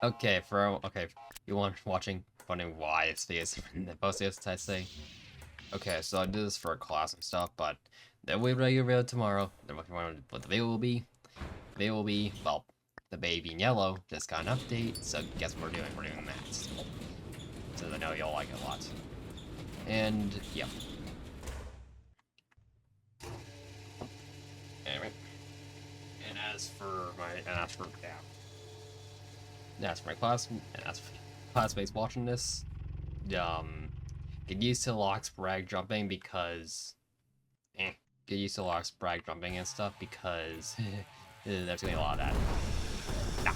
Okay, you want wondering why it's because most of the I say. Okay, so I did this for a class and stuff, but there will be a regular video tomorrow. Then what the video will be? The video will be, well, the baby in yellow just got an update, so guess what we're doing? We're doing that. Since I know you'll like it a lot. And yeah. Anyway. And as for my class and as for classmates watching this, um get used to Locke's brag jumping because get used to Locke's brag jumping and stuff because there's gonna be a lot of that. Ah.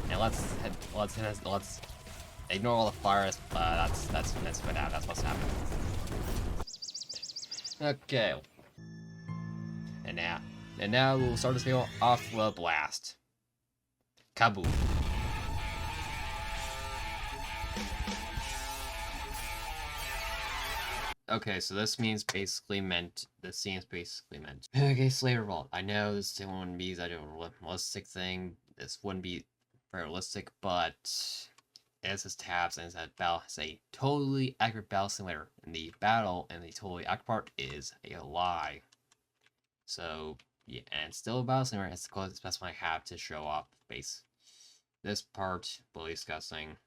And let's ignore all the fires. That's what happened. That's what's happening. Okay. And now we'll start this video off with a blast. Kaboom. Okay, so this seems basically meant. Okay, Slayer Vault. I know this wouldn't be a realistic thing. This wouldn't be very realistic, but it has tabs and it's a totally accurate battle simulator. And the battle and the totally accurate part is a lie. So yeah, and still a battle simulator. It's the closest best one I have to show off base. This part will be discussing,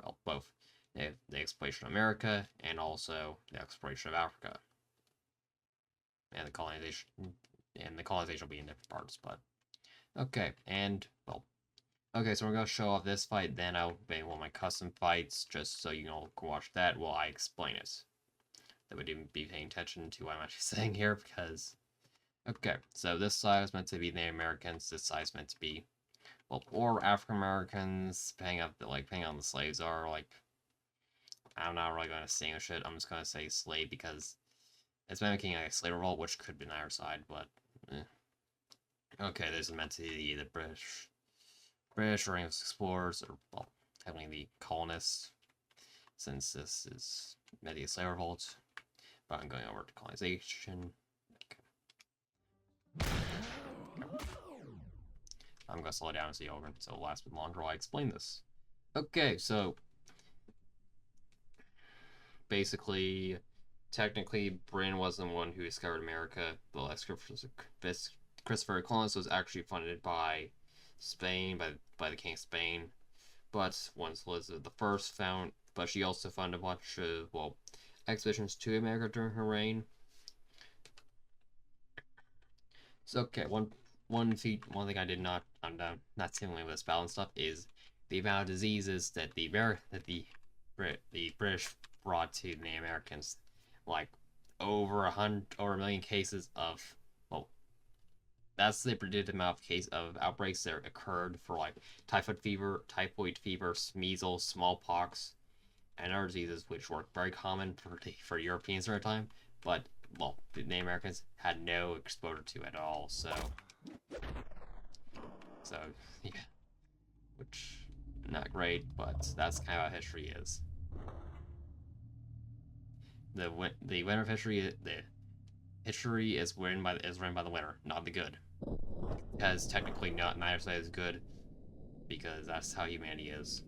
well, both the exploration of America and also the exploration of Africa. And the colonization will be in different parts, but okay, and well, okay, so we're gonna show off this fight, then I'll be one of my custom fights, just so you all can watch that while I explain it. That would even be paying attention to what I'm actually saying here, because okay, so this side is meant to be the Americans, this side is meant to be, well, or African Americans, depending on the slaves are, like, I'm not really gonna distinguish it. I'm just gonna say slave because it's mimicking a slave revolt, which could be neither side, but okay, this is meant to be the British or English explorers, or well, technically the colonists, since this is meant to be a slave revolt. But I'm going over to colonization. Okay. I'm gonna slow down so it'll last a bit longer while I explain this. Okay, so basically, technically, Britain wasn't the one who discovered America. The Christopher Columbus was actually funded by Spain, by the King of Spain. But once Elizabeth I found, but she also funded a bunch of, well, expeditions to America during her reign. So okay, one thing I did not, not similar with this battle and stuff, is the amount of diseases that the British brought to the Americans, like over a million cases of, well, that's the predicted amount of outbreaks that occurred for like typhoid fever, measles, smallpox, and other diseases which were very common for Europeans at the time, but well, the Americans had no exposure to at all. So yeah, which not great, but that's kind of how history is. The winner of history, the history is written by the winner, not the good, because technically neither side is good, because that's how humanity is.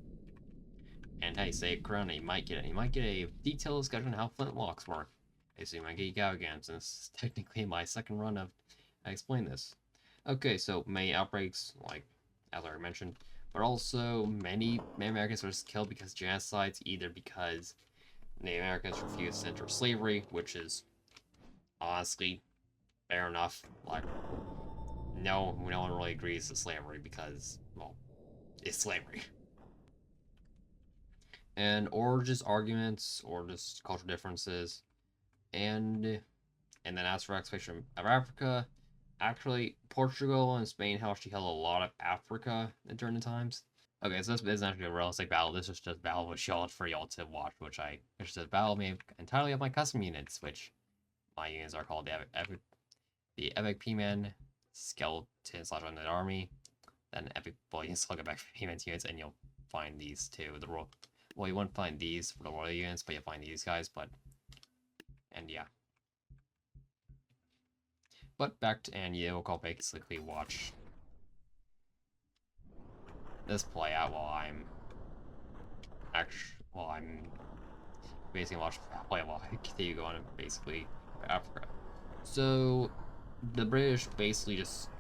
And hey, save Corona, you might get a detailed discussion on how flintlocks work. I assume I geek out again, since it's technically my second run of I explain this. Okay, so many outbreaks, like as I already mentioned, but also many Americans were killed because genocides, either because Native Americans refused to enter slavery, which is honestly fair enough. Like, no one really agrees to slavery because, well, it's slavery. And or just arguments or just cultural differences, and then as for exploration of Africa, actually Portugal and Spain actually held a lot of Africa during the times. Okay, so this isn't actually a realistic battle. This is just battle with y'all for y'all to watch, which is a battle made entirely of my custom units, which my units are called the Epic P-Man, Skeleton / Undead Army, then Epic Bullions. Look at back P-Man's units, and you'll find these too. Well, you won't find these for the royal units, but you'll find these guys. And yeah. But back to, and you will basically watch this play out while I'm basically watch play while I continue going basically Africa. So the British basically just,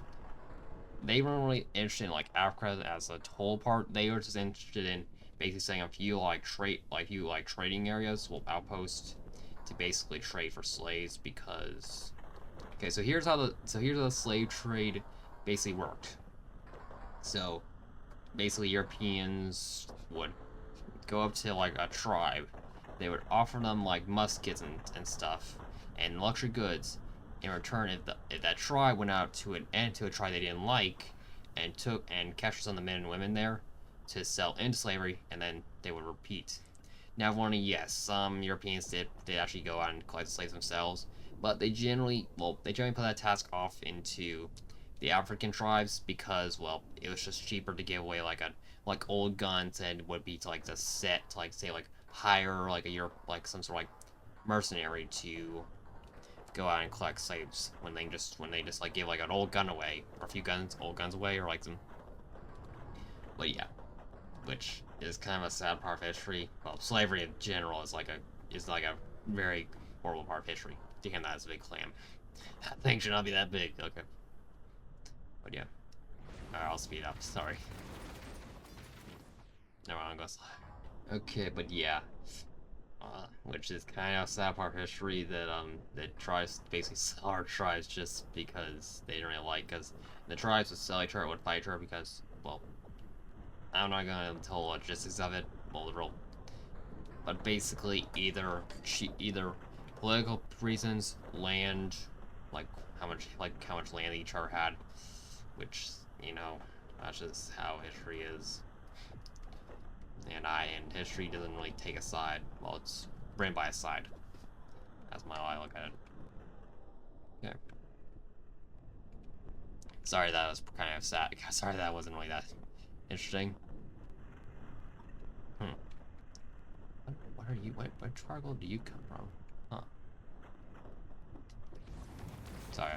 they weren't really interested in like Africa as a whole part. They were just interested in basically saying a few like trading areas, well, outposts, to basically trade for slaves. Because okay, so here's how the slave trade basically worked. So basically Europeans would go up to like a tribe. They would offer them like muskets and stuff and luxury goods. In return, if that tribe went out to a tribe they didn't like and captured some of the men and women there to sell into slavery, and then they would repeat. Now, warning, yes, some Europeans did actually go out and collect the slaves themselves, but they generally put that task off into the African tribes because, well, it was just cheaper to give away like old guns and would be to like the set to like say like hire like some sort of like mercenary to go out and collect slaves when they just like give like an old gun away or a few old guns away or like some. But yeah, which is kind of a sad part of history. Well, slavery in general is like a very horrible part of history. Damn, that's a big clam. That thing should not be that big. Okay. But yeah. Alright, I'll speed up. Sorry. No, I'm gonna slide. Okay, but yeah. Which is kind of a sad part of history that tries to basically sell our tribes just because they didn't really like, because the tribes would sell each other, would fight each other because, well, I'm not gonna tell the logistics of it, well, the real, but basically either political reasons, land, like how much land each other had, which, you know, that's just how history is. And history doesn't really take a side. Well, it's written by a side. That's how I look at it. Okay. Sorry that was kind of sad. Sorry that wasn't really that interesting. What are you? What triangle do you come from? Huh. Sorry.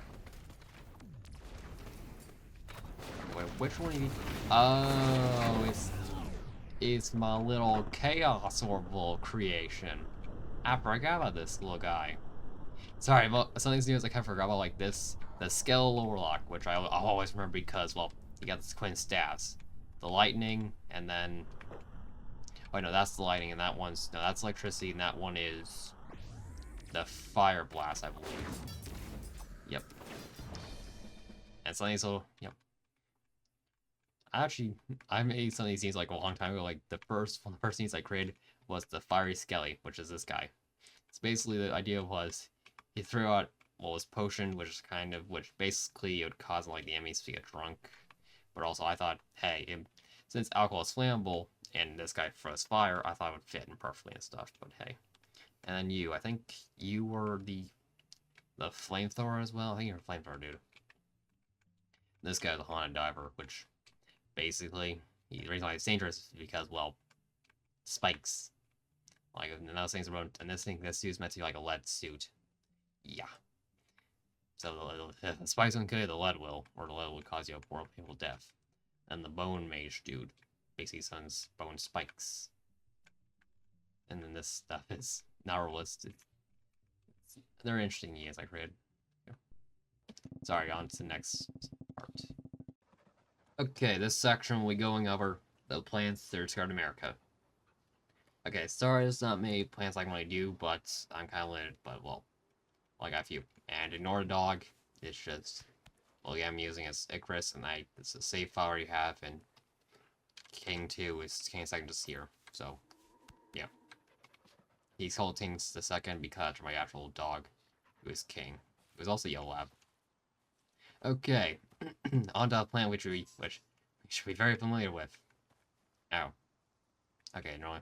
Wait, which one are you? Oh, it's my little chaos orbital creation. I forgot about this little guy. Sorry, but something new is I kind of forgot about like this, the skeletal warlock, which I'll always remember because, well, you got the twin staffs, the lightning, and then, oh no, that's the lightning, and that one's, no, that's electricity, and that one is the fire blast, I believe. Yep. And something so, yep. Actually, I made some of these scenes like a long time ago. Like one of the first scenes I created was the fiery skelly, which is this guy. So basically the idea was he threw out his potion, which basically it would cause like the enemies to get drunk. But also I thought, hey, since alcohol is flammable and this guy throws fire, I thought it would fit in perfectly and stuff. But hey, and then I think you were the flamethrower as well. I think you're a flamethrower dude. This guy's the haunted diver, which basically the reason why it's dangerous is because, well, spikes. Like, and those things are, and this suit's meant to be like a lead suit. Yeah. So if the spikes don't kill you, the lead will, or the lead will cause you a poor painful death. And the bone mage dude basically sends bone spikes. And then this stuff is not realistic. They're interesting as I created. Yeah. Sorry, on to the next part. Okay, this section will be going over the plants that discovered America. Okay, sorry, there's not many plants I can really do, but I'm kind of limited, but, well, I got a few. And ignore the dog, it's just, well, yeah, I'm using as Icarus, and it's a save file you have, and King 2 is King 2nd just here, so, yeah. He's called King the 2nd because my actual dog, who is King. It was also Yellow Lab. Okay, on to a plant which we should be very familiar with. Oh. Okay, no.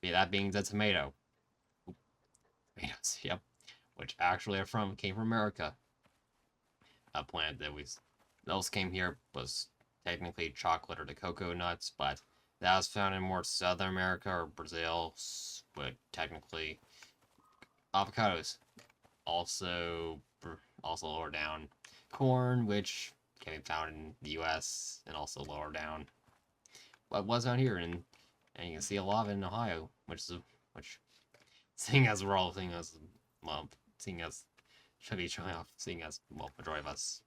That being the tomato. Tomatoes, yep. Which actually came from America. A plant that else came here was technically chocolate or the cocoa nuts, but that was found in more Southern America or Brazil, but technically avocados. Also also lower down. Corn, which can be found in the U.S. and also lower down. But was out here, and you can see a lot of it in Ohio, which seeing as we're all seeing as well, seeing as should be showing off, seeing as well, majority of us,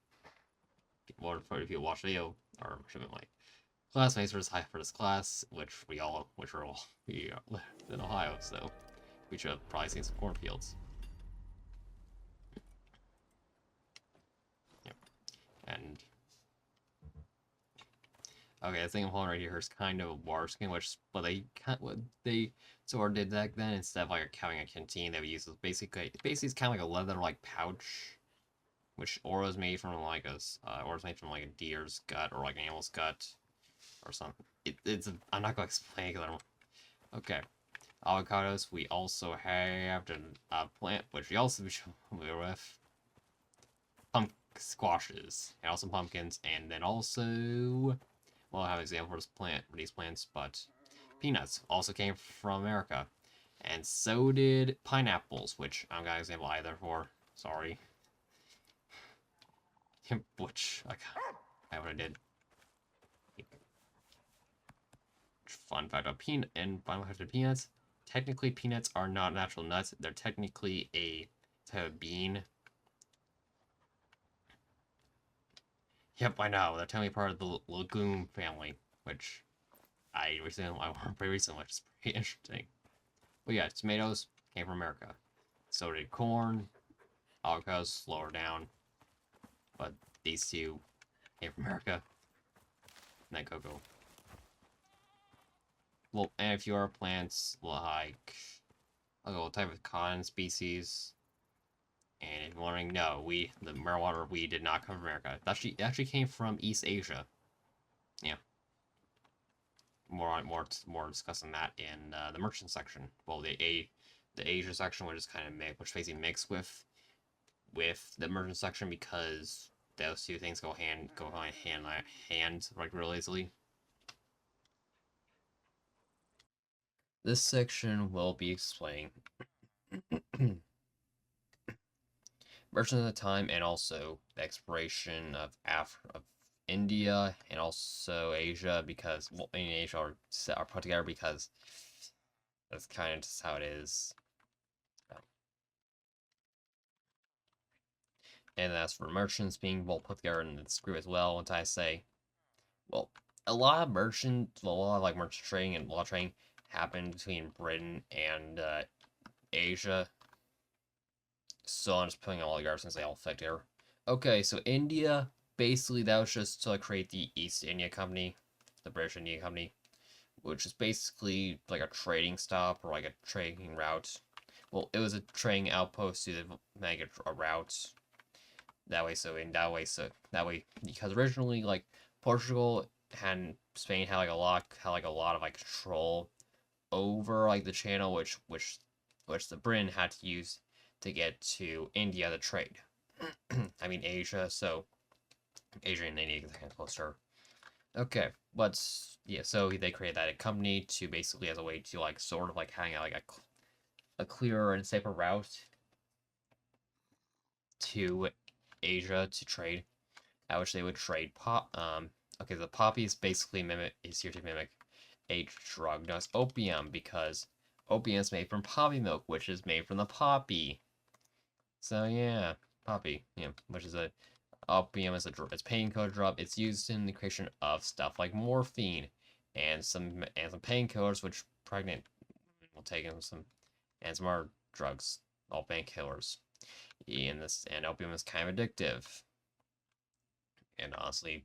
more if you watch the video, or should be like classmates for this class, which we are all in Ohio, so we should have probably seen some cornfields. Yep. And okay, the thing I'm holding right here is kind of a water skin, but they sort of did back then. Instead of like having a canteen, they would use basically it's kind of like a leather pouch, which or was made from like a deer's gut or like an animal's gut or something. I'm not gonna explain it because I don't. Okay, avocados. We also have a plant which we also be familiar with. Pumpkin squashes and also pumpkins, and then also. Well, I have an example for these plants, but peanuts also came from America. And so did pineapples, which I'm got an example either for. Sorry. Which, I what I did. Fun fact about peanuts. Technically, peanuts are not natural nuts. They're technically a type of bean. Yep, I know. They're technically part of the legume family, which I learned pretty recently, which is pretty interesting. But yeah, tomatoes came from America. So did corn, avocados lower down, but these two came from America. And then cocoa. Well, and if you are plants like what type of cotton species, and if you're wondering, no, the marijuana weed did not come from America. It actually came from East Asia. Yeah. More discussing that in the merchant section. Well, the Asia section, which is kind of which basically mixed with the merchant section because those two things go hand like real easily. This section will be explaining merchants of the time and also the exploration of India and also Asia because in Asia are put together because that's kind of just how it is. And as for merchants being well put together in this group as well, once I say, well, a lot of merchant trading and law trading happened between Britain and Asia. So I'm just putting all together since they all fit here. Okay, so India, basically that was just to create the East India Company, the British India Company, which is basically like a trading stop or like a trading route. Well, it was a trading outpost to make it a route. That way, because originally Portugal and Spain had a lot of control over the channel which the Britain had to use to get to India to trade. I mean Asia, so Asia and India is kind of closer. Okay, but yeah, so they created that company to basically as a way to sort of hang out a clearer and safer route to Asia to trade, at which they would trade okay, the poppy is basically here to mimic a drug known as opium because opium is made from poppy milk, which is made from the poppy. So yeah, poppy, yeah, which is opium is it's painkiller drug. It's used in the creation of stuff like morphine and some painkillers, which pregnant will take in some more drugs, all painkillers. And opium is kind of addictive. And honestly,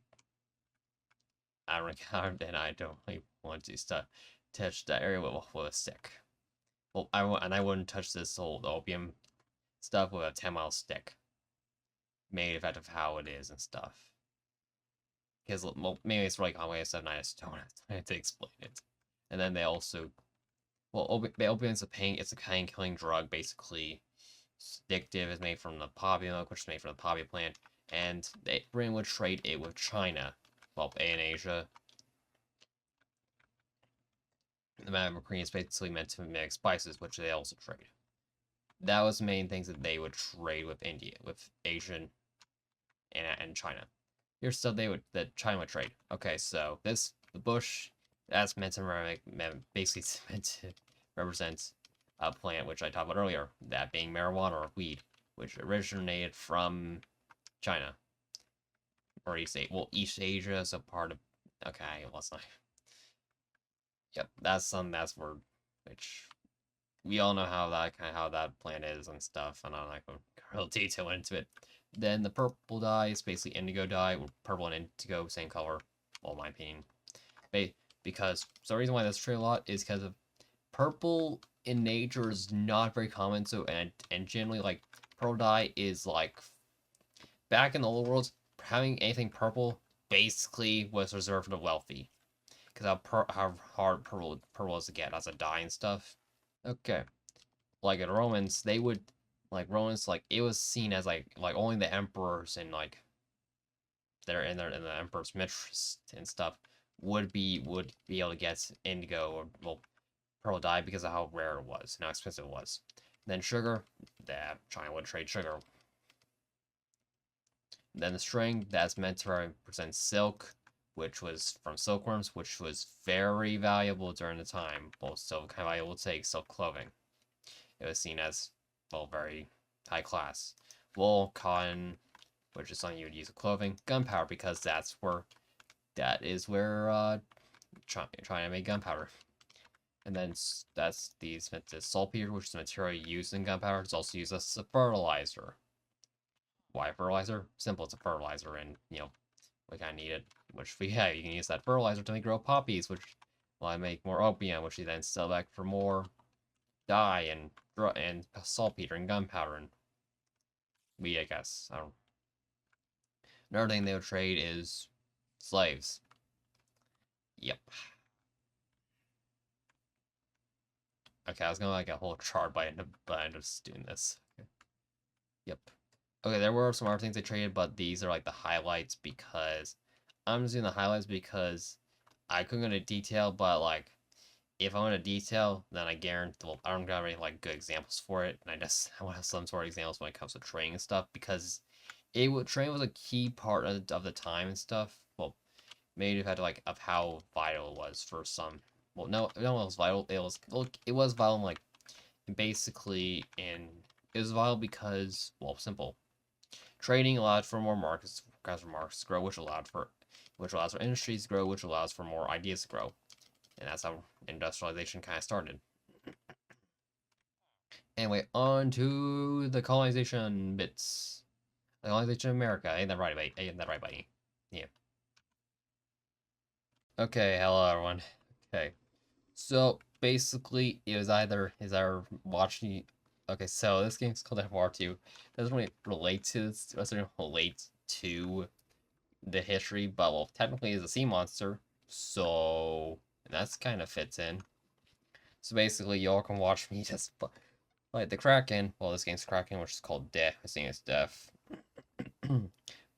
I don't really want to touch that area with a stick. Well, I wouldn't touch this old opium stuff with a 10-mile stick. Made effective how it is and stuff. Because maybe it's really complicated stuff, and I just don't have to explain it. And then they also, opium is it's a pain-killing drug, basically. It's addictive. It's made from the poppy milk, which is made from the poppy plant. And Britain would trade it with China, well, in Asia. The map of green is basically meant to mimic spices, which they also trade. that was the main things that they would trade with India, with Asian and China. Here's stuff that China would trade. Okay, so the bush that's meant to basically meant to represent a plant which I talked about earlier, that being marijuana or weed, which originated from China or East Asia, so part of. Okay, let's not. Yep, that's where which we all know how that plant is and stuff, and I'm not going to go real detail into it. Then the purple dye is basically indigo dye. Purple and indigo, same color. Well, in my opinion, because so the reason why that's true a lot is because of purple in nature is not very common. So and generally like purple dye is like back in the old world, having anything purple basically was reserved for the wealthy because how hard purple is to get as a dye and stuff. Okay, like in Romans, they would like Romans like it was seen as like only the emperors and like they're in the emperor's mistress and stuff would be able to get indigo or well purple dye because of how rare it was and how expensive it was. And then sugar, that China would trade sugar. And then the string that's meant to represent silk, which was from silkworms, which was very valuable during the time. Well, still kind of valuable to take silk clothing. It was seen as well very high class. Wool, cotton, which is something you would use for clothing. Gunpowder because that is where China made gunpowder. And then that's the saltpeter, which is the material used in gunpowder. It's also used as a fertilizer. Why fertilizer? Simple, it's a fertilizer, and we kind of need it. Which you can use that fertilizer to grow poppies, which will make more opium, which you then sell back for more dye and saltpeter and gunpowder and weed, I guess. I don't. Another thing they would trade is slaves. Yep. Okay, I was gonna like a whole chart, but I ended up just doing this. Okay. Yep. Okay, there were some other things they traded, but these are like the highlights because I'm just doing the highlights because I couldn't go into detail, but like if I want to detail, then I guarantee well, I don't have any like good examples for it, and I want to have some sort of examples when it comes to training and stuff because training was a key part of the time and stuff. Well, maybe had like of how vital it was for some. Well, no, it was vital. It was vital like basically in it was vital because well, simple. Trading allowed for more markets, to grow, which allows for industries to grow, which allows for more ideas to grow, and that's how industrialization kind of started. Anyway, on to the colonization bits. The colonization of America. Ain't that right, buddy? Ain't that right, buddy? Yeah. Okay, hello everyone. Okay, so basically, it was either watching. Okay, so this game's called FR2. It doesn't really relate to this. It doesn't relate to the history, but well, technically, it's a sea monster, so that's kind of fits in. So basically, y'all can watch me just fight the Kraken. Well, this game's Kraken, which is called Death. I think it's Death.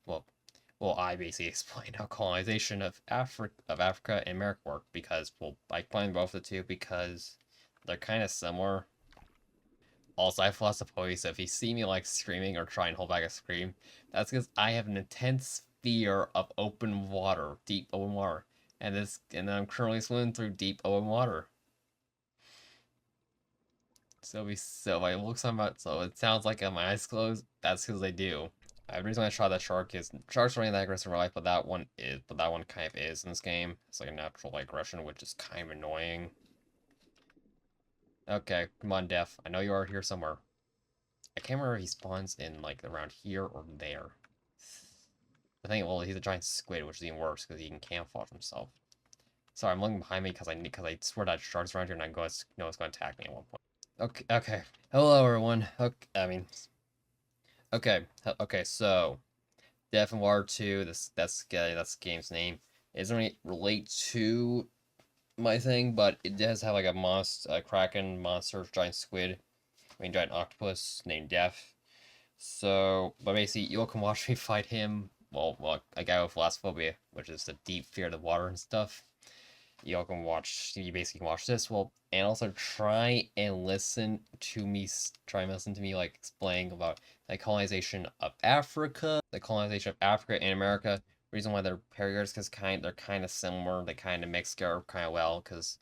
well, I basically explained how colonization of Africa and America work because, well, I explained both the two because they're kind of similar. Also, I have lots of poise, so if you see me like screaming or try and hold back a scream, that's because I have an intense fear of open water, deep open water, and then I'm currently swimming through deep open water. So if I look somewhat, so it sounds like I have my eyes closed. That's because I do. The reason I shot that shark is sharks are really that aggressive in real life, but that one kind of is in this game. It's like a natural like aggression, which is kind of annoying. Okay, come on, Def. I know you are here somewhere. I can't remember if he spawns in like around here or there. I think well he's a giant squid, which is even worse because he can camouflage himself. Sorry, I'm looking behind me because I swear that shark's around here and I know it's going to attack me at one point. Okay. Hello everyone. Okay, so Death and Water 2, that's the game's name. It doesn't really relate to my thing, but it does have like a kraken monster, giant squid, giant octopus named Death. So, but basically, you all can watch me fight him. Well, a guy with philosophophobia, which is the deep fear of the water and stuff. you can watch, you basically watch this, well, and also try and listen to me, like, explain about the colonization of Africa, and America. Reason why they're pairs, because they're kind of similar, they kind of mix together kind of well, because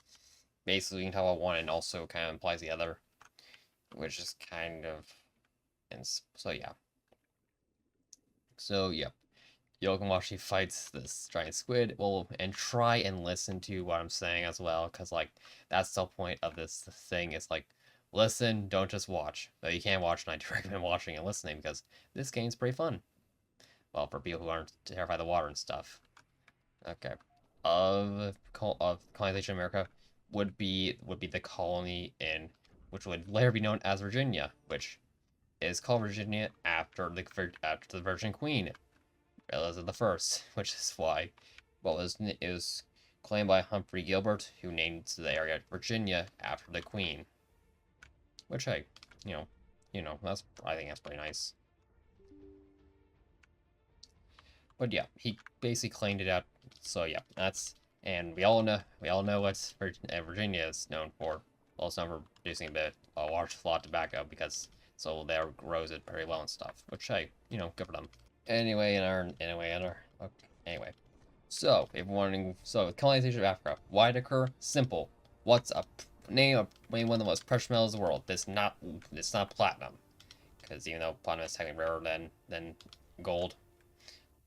basically you can tell what one and also kind of implies the other, which is kind of, and so yeah. So, yeah. Yokomashi fights this giant squid. Well, and try and listen to what I'm saying as well, because, like, that's the point of this thing. It's like, listen, don't just watch. Though you can watch, and I do recommend watching and listening, because this game's pretty fun. Well, for people who aren't terrified of the water and stuff. Okay. Of colonization America would be the colony in, which would later be known as Virginia, which is called Virginia after the Virgin Queen, Elizabeth the First, which is why, well, it was claimed by Humphrey Gilbert, who named the area Virginia after the Queen. Which, hey, you know, I think that's pretty nice. But yeah, he basically claimed it out. So yeah, and we all know what Virginia is known for. Well, it's known for producing a large lot of tobacco, because so there grows it very well and stuff. Which, hey, good for them. Anyway. So, if wondering, so colonization of Africa, why it occur? Simple. What's a name one of the most precious metals in the world? It's not platinum, because even though platinum is technically rarer than gold,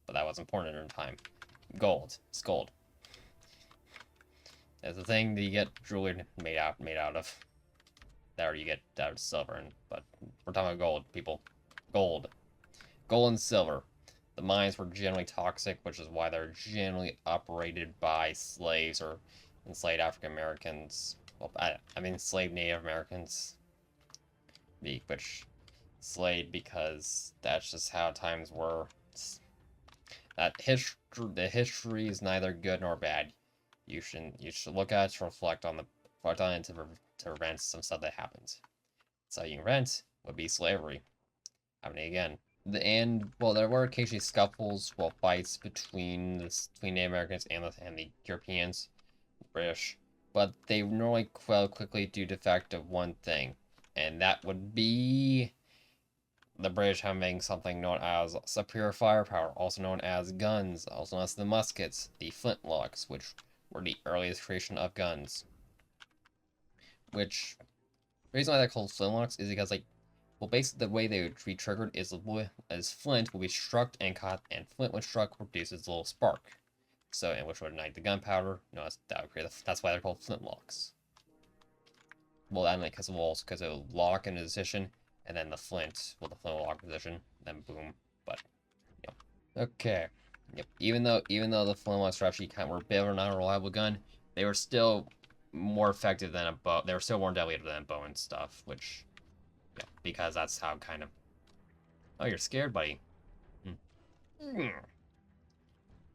but that was important in time. Gold. It's gold. It's the thing that you get jewelry made out of. There you get out of silver, but we're talking about gold, people. Gold. Gold and silver. The mines were generally toxic, which is why they're generally operated by slaves or enslaved African Americans. Well, I mean, enslaved Native Americans. Which enslaved, because that's just how times were. The history is neither good nor bad. You should look at it to reflect on it to prevent some stuff that happens. So you can prevent would be slavery happening again. Well, there were occasionally scuffles, well, fights between Native Americans and the Europeans, British, but they normally quelled quickly due to the fact of one thing, and that would be the British having something known as superior firepower, also known as guns, also known as the muskets, the flintlocks, which were the earliest creation of guns. Which, the reason why they're called flintlocks is because, like, well, basically, the way they would be triggered is flint will be struck and caught, and flint when struck produces a little spark. So, in which would ignite the gunpowder. That would create that's why they're called flintlocks. Well, and like because it will lock in a position, and then the flint will lock position, then boom. But okay, yep. Even though the flintlocks were actually were a bit of an unreliable gun, they were still more effective than a bow. They were still more deadly than a bow and stuff, which. Yeah, because that's how kind of. Oh, you're scared, buddy.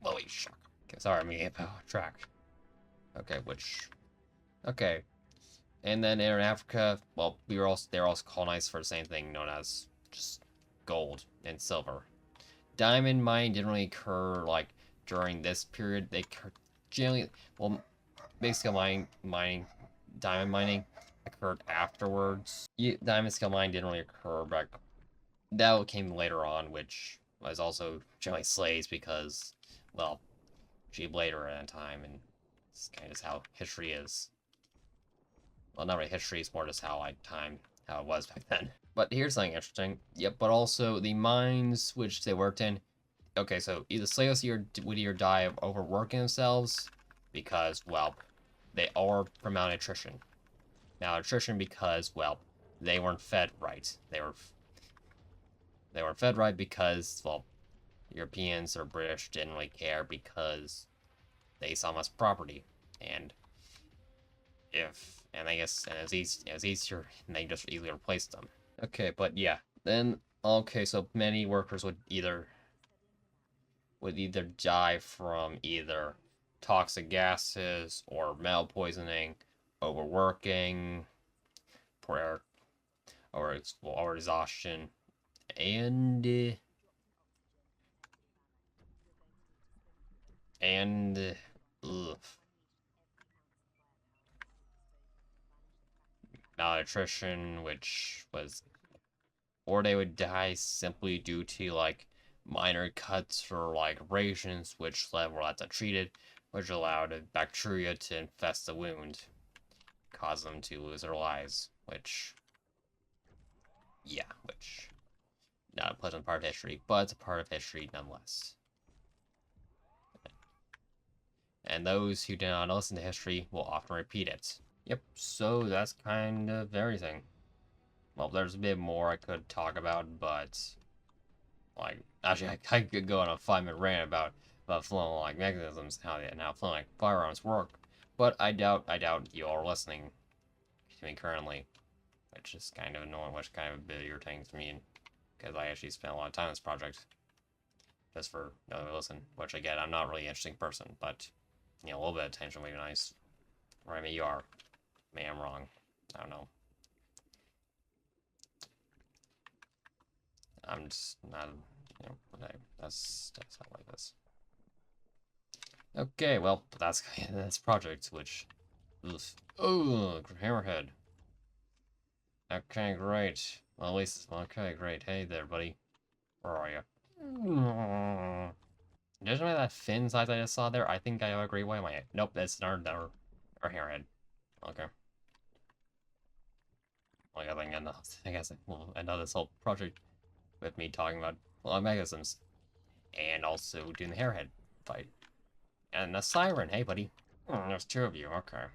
Holy shock. Okay, sorry, I'm getting track. Okay, Okay, and then in Africa, well, they're also colonized for the same thing, known as just gold and silver. Diamond mining didn't really occur like during this period. They generally, well, basically diamond mining occurred afterwards. Diamond scale mining didn't really occur back. That came later on, which was also generally slaves because, well, cheap later at a time, and it's kind of how history is. Well, not really history, it's more just how it was back then. But here's something interesting. Yep, but also the mines which they worked in. Okay, so either slaves would either die of overworking themselves because, well, they are from malnutrition. Malnutrition because, well, they weren't fed right. They weren't fed right because, well, Europeans or British didn't really care because they saw them as property, and I guess it was easier, and they just easily replaced them. Okay, but yeah, then so many workers would either die from either toxic gases or metal poisoning, overworking, or exhaustion, and ugh. attrition, which was, or they would die simply due to like minor cuts or like abrasions, which were left untreated, which allowed a bacteria to infest the wound, cause them to lose their lives, which, yeah, which, not a pleasant part of history, but it's a part of history nonetheless. And those who do not listen to history will often repeat it. Yep, so that's kind of everything. Well, there's a bit more I could talk about, but like, actually, I could go on a 5-minute rant about flowing like mechanisms and how flowing like firearms work, but I doubt you all are listening to me currently, which is kind of annoying, which kind of a bit irritating to me, because I actually spent a lot of time on this project just for no one to listen. Which again, I'm not really an interesting person, but you know, a little bit of attention would be nice. Or I mean, you are. Maybe I'm wrong. I don't know. I'm just not, you know, okay, that's not like this. Okay, well, that's project, which, oof. Oh, hammerhead. Okay, great. Well, at least, okay, great. Hey there, buddy. Where are you? Judging by that fin size I just saw there, I think I have a great way. Nope, that's our hammerhead. Okay. Like, I guess we'll end up this whole project with me talking about mechanisms and also doing the hammerhead fight. And the siren. Hey, buddy. There's 2 of you. Okay.